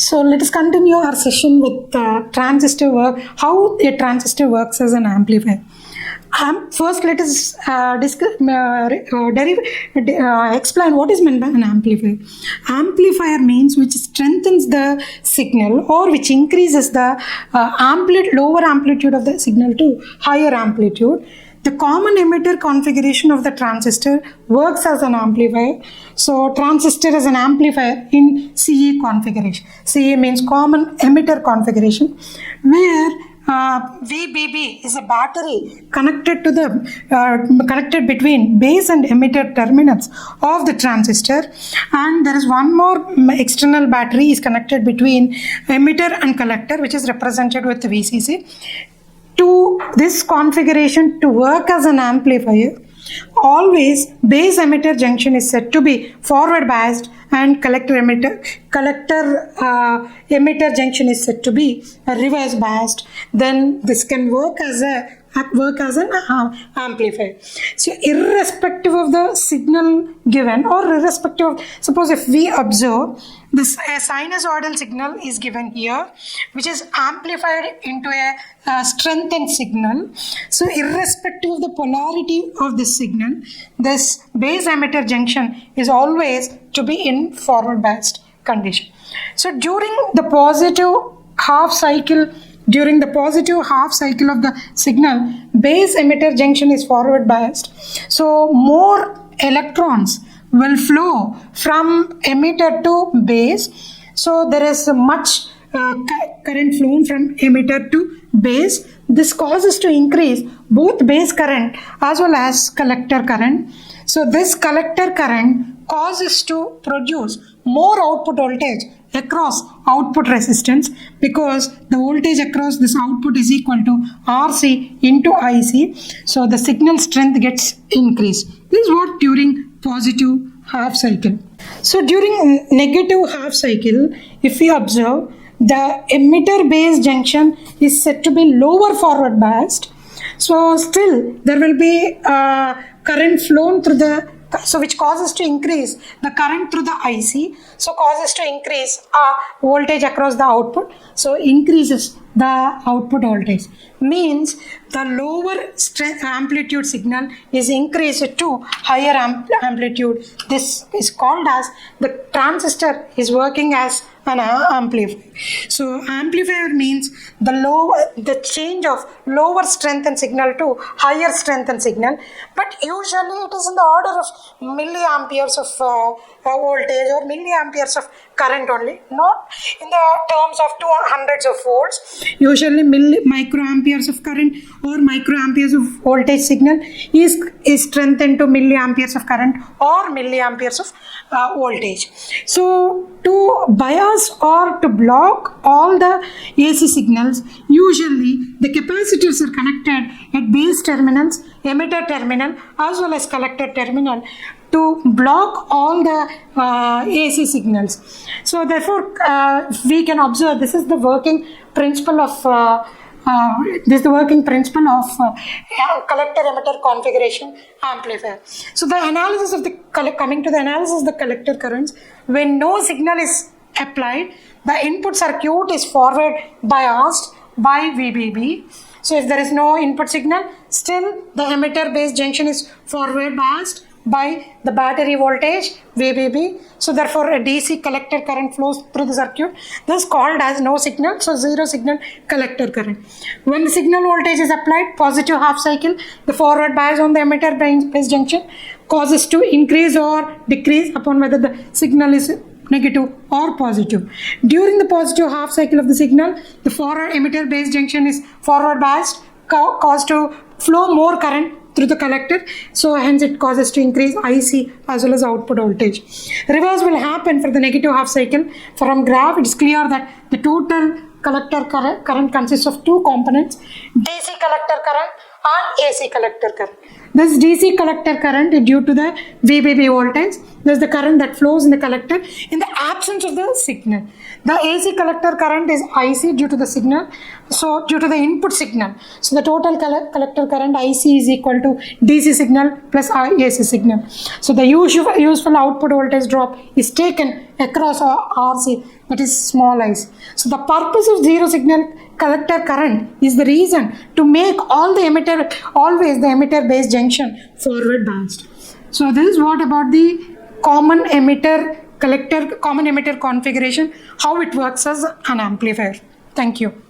So let us continue our session with transistor work, how a transistor works as an amplifier. First, let us explain what is meant by an amplifier. Amplifier means which strengthens the signal or which increases the lower amplitude of the signal to higher amplitude. The common emitter configuration of the transistor works as an amplifier. So transistor is an amplifier in CE configuration. CE means common emitter configuration, where VBB is a battery connected to the connected between base and emitter terminals of the transistor, and there is one more external battery is connected between emitter and collector, which is represented with VCC. To this configuration to work as an amplifier, always base emitter junction is said to be forward biased and collector emitter junction is said to be reverse biased. Then this can work as an amplifier. So irrespective of the signal given, or irrespective of, suppose if we observe this, a sinusoidal signal is given here, which is amplified into a strengthened signal. So irrespective of the polarity of this signal, this base emitter junction is always to be in forward biased condition. So during the positive half cycle of the signal, base emitter junction is forward biased. So more electrons will flow from emitter to base. So there is much current flown from emitter to base. This causes to increase both base current as well as collector current. So this collector current causes to produce more output voltage across output resistance, because the voltage across this output is equal to RC into IC. So the signal strength gets increased. This is what during positive half cycle. So during negative half cycle, if we observe, the emitter base junction is said to be lower forward biased. So still there will be current flown through the, so which causes to increase the current through the IC, so causes to increase voltage across the output, so increases the output voltage. Means the lower amplitude signal is increased to higher amplitude. This is called as the transistor is working as an amplifier. So amplifier means the change of lower strength and signal to higher strength and signal, but usually it is in the order of milliamperes of voltage or milliamperes of current only, not in the terms of hundreds of volts. Usually microamperes of current or microamperes of voltage signal is strengthened to milliamperes of current or milliamperes of voltage. So to bias or to block all the AC signals, usually the capacitors are connected at base terminals, emitter terminal as well as collector terminal to block all the AC signals. So therefore we can observe this is the working principle of collector emitter configuration amplifier. So the analysis of coming to the analysis of the collector currents, when no signal is applied, the input circuit is forward biased by VBB. So if there is no input signal, still the emitter base junction is forward biased by the battery voltage VBB. So therefore a DC collector current flows through the circuit. This is called as no signal, so zero signal collector current. When the signal voltage is applied, positive half cycle, the forward bias on the emitter base junction causes to increase or decrease upon whether the signal is negative or positive. During the positive half cycle of the signal, the forward emitter base junction is forward biased, cause to flow more current through the collector, so hence it causes to increase IC as well as output voltage. Reverse will happen for the negative half cycle. From graph it is clear that the total collector current consists of two components, DC collector current and AC collector current. This DC collector current is due to the VBB voltage. There's the current that flows in the collector in the absence of the signal. The AC collector current is IC due to the signal, so due to the input signal. So the total collector current IC is equal to DC signal plus AC signal. So the useful output voltage drop is taken across RC, that is small ic. So the purpose of zero signal collector current is the reason to make always the emitter base junction forward biased. So this is what about the common emitter configuration, how it works as an amplifier. Thank you.